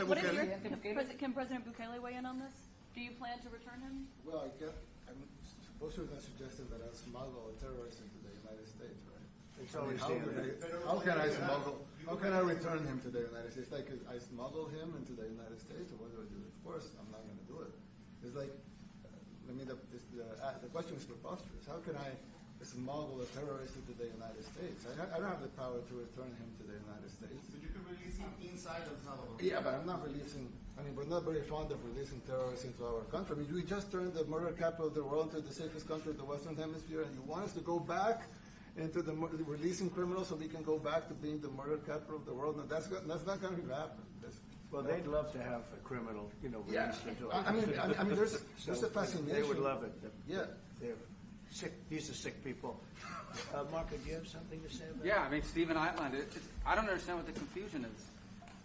Can President Bukele weigh in on this? Do you plan to return him? Well, I'm supposed to have suggested that I'll smuggle a terrorist into the United States, right? It's always how can I smuggle? How can I return him to the United States? Like, I smuggle him into the United States, or what do I do? Of course, I'm not going to do it. It's like, the question is preposterous. How can I smuggle a terrorist into the United States? I don't have the power to return him to the United States. But you can release him inside of Salvador. Yeah, but I'm not releasing. We're not very fond of releasing terrorists into our country. We just turned the murder capital of the world into the safest country of the Western Hemisphere, and you want us to go back into the releasing criminals so we can go back to being the murder capital of the world? No, that's not going to happen. Well, they'd love to have a criminal, released into. There's a fascination. They would love it. Yeah, they're sick. These are sick people. Marco, do you have something to say about Yeah, Stephen outlined it. I don't understand what the confusion is.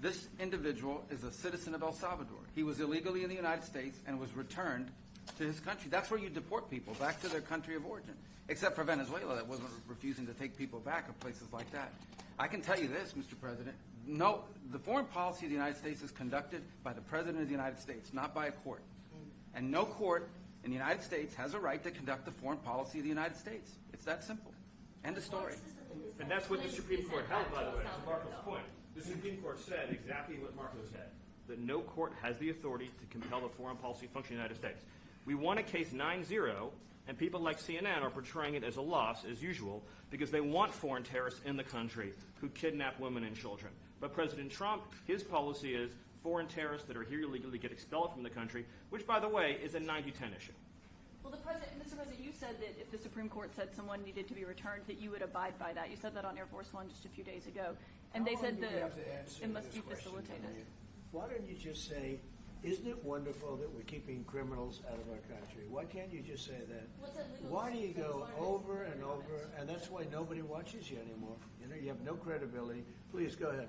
This individual is a citizen of El Salvador. He was illegally in the United States and was returned to his country. That's where you deport people, back to their country of origin. Except for Venezuela, that wasn't refusing to take people back, or places like that. I can tell you this, Mr. President. No, the foreign policy of the United States is conducted by the President of the United States, not by a court. And no court in the United States has a right to conduct the foreign policy of the United States. It's that simple. End of story. And that's what the Supreme Court held, by the way, to Marco's point. The Supreme Court said exactly what Marco said, that no court has the authority to compel the foreign policy function of the United States. We won a case 9-0, and people like CNN are portraying it as a loss, as usual, because they want foreign terrorists in the country who kidnap women and children. But President Trump, his policy is foreign terrorists that are here illegally get expelled from the country, which, by the way, is a 90-10 issue. Well, Mr. President, you said that if the Supreme Court said someone needed to be returned, that you would abide by that. You said that on Air Force One just a few days ago. And they said that it must be facilitated. Why don't you just say, isn't it wonderful that we're keeping criminals out of our country? Why can't you just say that? Why do you go over and over, and that's why nobody watches you anymore? You have no credibility. Please, go ahead.